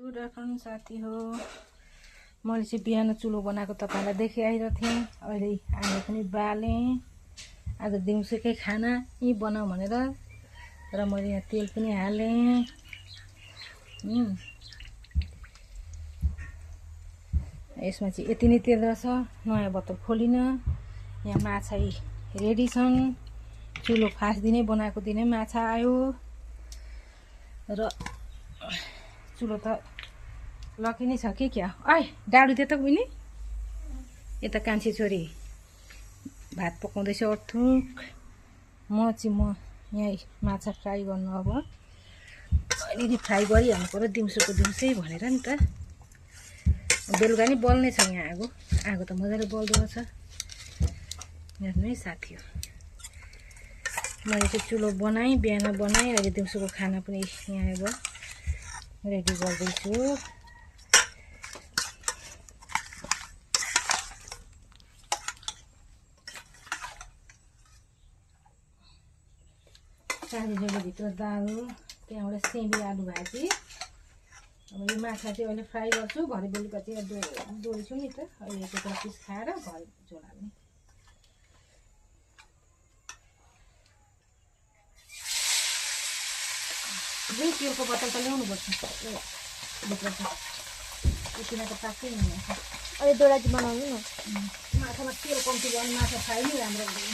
Good afternoon साथी हो। मैले चाहिँ बिहान चुलो बनाएको तपाईँलाई देखाइरहेको थिएँ। अहिले आएर पनि बालेँ। आज दिउँसोकै खाना यही बनाऊ भनेर र मैले यहाँ तेल पनि हालेँ। यसमा चाहिँ यति नै तेल रहेछ। नयाँ बोतल खोलिनँ। यहाँ माछा रेडी छन्। चुलो फास्ट दिनै बनाएको दिनै माछा आयो र चुलो त लकी नै छ कि क्या। डाडु दे त उनी यता कान्छी छोरी भात पकाउँदैछ अर्थुक। म यहाँ माछा फ्राई गर्नु। अब अलिअलि फ्राई गरिहाल्नु पर्यो दिउँसोको दिउँसै भनेर नि त। बेलुका नि बल्ने छ। यहाँ आगो त मजाले बल्दो रहेछ। हेर्नु है साथी हो, मैले चाहिँ चुलो बनाएँ, बिहान बनाएँ। अहिले दिउँसोको खाना पनि यहाँ अब रेडी गर्दैछु। काली भित्र दाल, त्यहाँबाट सेमी आलु भाजी। अब यो माछा चाहिँ अहिले फ्राई गर्छु। भरे बेलुका चाहिँ डोल्छु नि त। अहिले चाहिँ पिस खाएर घर झोल हाल्ने। तेलको बोतल त ल्याउनु पर्छ भित्र चाहिँ। यतिमा त पाक्कै नि माछा। अहिले डोरा चाहिँ बनाउनु न। माछामा तेल कम्ती भयो भने माछा फ्राई नै राम्रो हुँदैन।